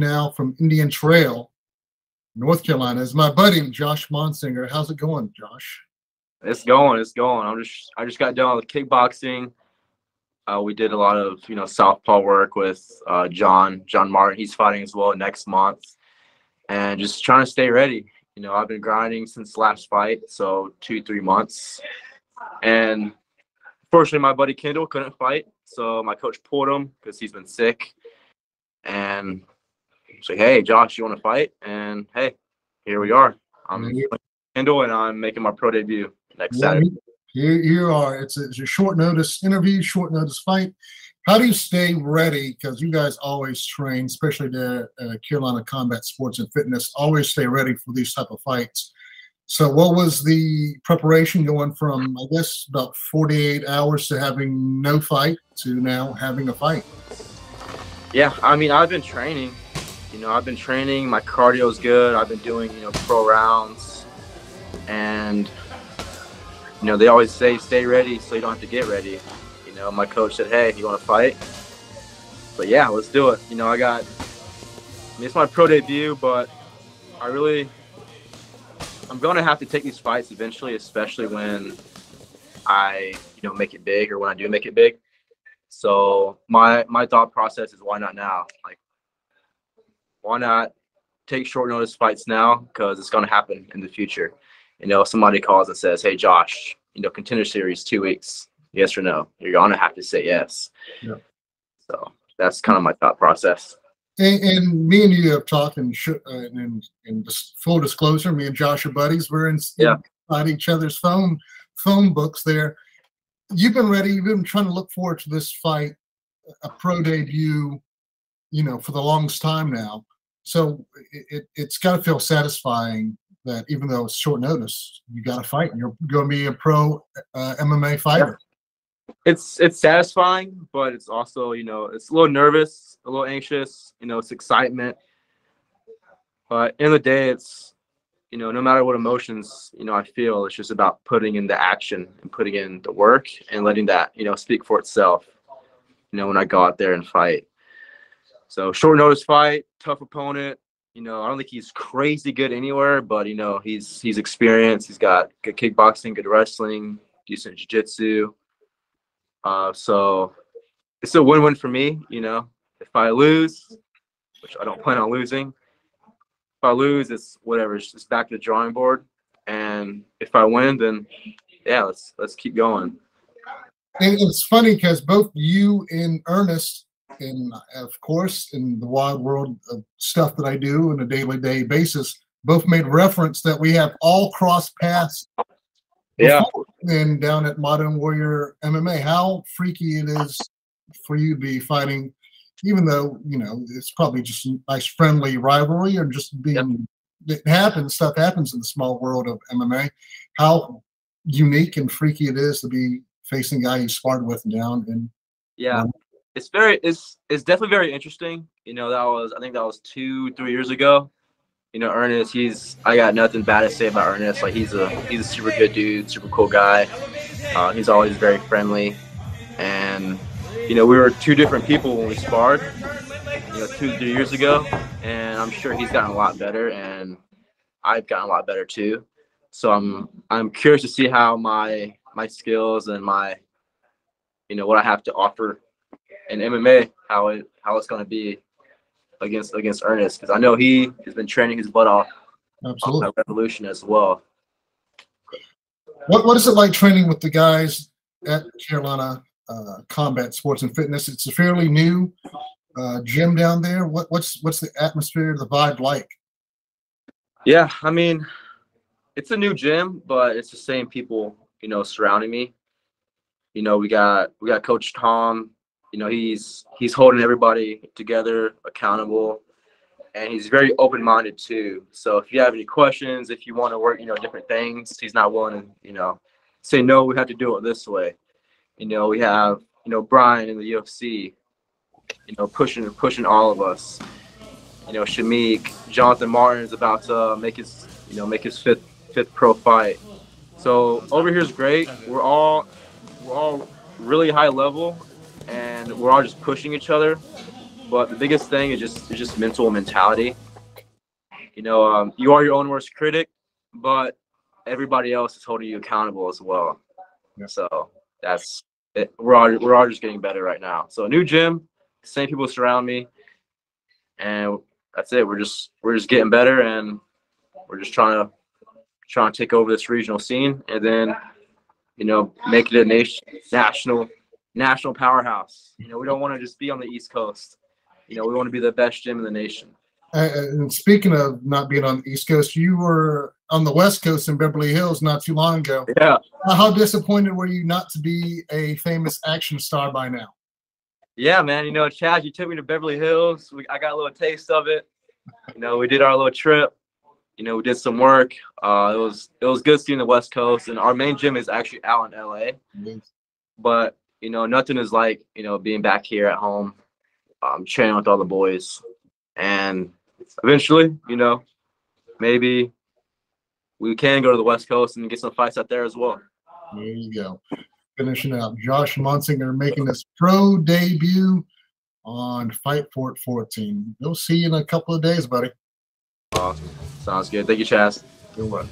now from Indian Trail, North Carolina, is my buddy Josh Motsinger. How's it going, Josh? It's going. It's going. I just got done with kickboxing. We did a lot of southpaw work with John Martin. He's fighting as well next month, and just trying to stay ready. I've been grinding since last fight, so 2-3 months, and fortunately my buddy Kendall couldn't fight, so my coach pulled him because he's been sick. And so, hey, Josh, you want to fight? And hey, here we are. I'm Kendall, and I'm making my pro debut next Saturday. Here you are. It's a short notice interview, short notice fight. How do you stay ready? Because you guys always train, especially the Carolina Combat Sports and Fitness, always stay ready for these type of fights. So what was the preparation going from, I guess, about 48 hours to having no fight to now having a fight? Yeah, I mean, I've been training. I've been training. My cardio's good. I've been doing, pro rounds. And, they always say stay ready so you don't have to get ready. My coach said, hey, you want to fight? But yeah, let's do it. It's my pro debut, but I'm going to have to take these fights eventually, especially when I, make it big, or when I do make it big. So my thought process is, why not now? Like, why not take short notice fights now? Because it's going to happen in the future. Somebody calls and says, hey, Josh, Contender Series 2 weeks. Yes or no? You're going to have to say yes. Yeah. So that's kind of my thought process. And me and you have talked, and full disclosure, me and Josh are buddies. We're inside each other's phone books there. You've been ready. You've been trying to look forward to this fight, a pro debut, for the longest time now. So it's got to feel satisfying that even though it's short notice, you got to fight, and you're going to be a pro MMA fighter. Yeah. It's satisfying, but it's also, it's a little nervous, a little anxious, it's excitement. But in the day, it's, no matter what emotions, I feel, it's just about putting in the action and putting in the work and letting that, speak for itself, when I go out there and fight. So short notice fight, tough opponent. I don't think he's crazy good anywhere, but, he's experienced. He's got good kickboxing, good wrestling, decent jiu-jitsu. So it's a win-win for me. If I lose, which I don't plan on losing, if I lose, it's whatever. It's just back to the drawing board. And if I win, then yeah, let's keep going. And it's funny because both you and Ernest, and of course, in the wild world of stuff that I do on a daily basis, both made reference that we have all crossed paths. Yeah. And down at Modern Warrior MMA, how freaky it is for you to be fighting, even though, it's probably just a nice friendly rivalry, or just being, stuff happens in the small world of MMA. How unique and freaky it is to be facing a guy you sparred with down. And it's definitely very interesting. I think that was 2-3 years ago. Ernest, I got nothing bad to say about Ernest. Like, he's a super good dude, super cool guy. He's always very friendly. And, we were two different people when we sparred, 2-3 years ago. And I'm sure he's gotten a lot better, and I've gotten a lot better too. So I'm curious to see how my skills and my, what I have to offer in MMA, how it's going to be against Ernest, because I know he has been training his butt off on that Revolution as well. What is it like training with the guys at Carolina Combat Sports and Fitness? It's a fairly new gym down there. What's the atmosphere, the vibe like? Yeah, I mean, it's a new gym, but it's the same people, surrounding me. We got Coach Tom. He's holding everybody together, accountable, and he's very open-minded too. So if you have any questions, if you want to work, different things, he's not willing to, say, no, we have to do it this way. We have, Brian in the UFC, pushing all of us. Shamik, Jonathan Martin is about to make his fifth pro fight. So over here is great. We're all really high level, and we're all just pushing each other. but the biggest thing is just mental mentality. You know, you are your own worst critic, but everybody else is holding you accountable as well. Yeah. So that's it. We're all just getting better right now. So new gym, same people surround me, and that's it. We're just getting better, and we're just trying to take over this regional scene, and then, you know, make it a national powerhouse. You know, we don't want to just be on the East Coast. You know, we want to be the best gym in the nation. And speaking of not being on the East Coast, you were on the West Coast in Beverly Hills not too long ago. Yeah. How disappointed were you not to be a famous action star by now? Yeah, man. You know, Chad, you took me to Beverly Hills. I got a little taste of it. You know, we did our little trip. You know, we did some work. It was good seeing the West Coast, and our main gym is actually out in LA. Yes. But, you know, nothing is like, you know, being back here at home, training with all the boys. And eventually, you know, maybe we can go to the West Coast and get some fights out there as well. There you go. Finishing out, Josh Motsinger making his pro debut on Fight Fort 14. We'll see you in a couple of days, buddy. Awesome. Sounds good. Thank you, Chaz. You're welcome.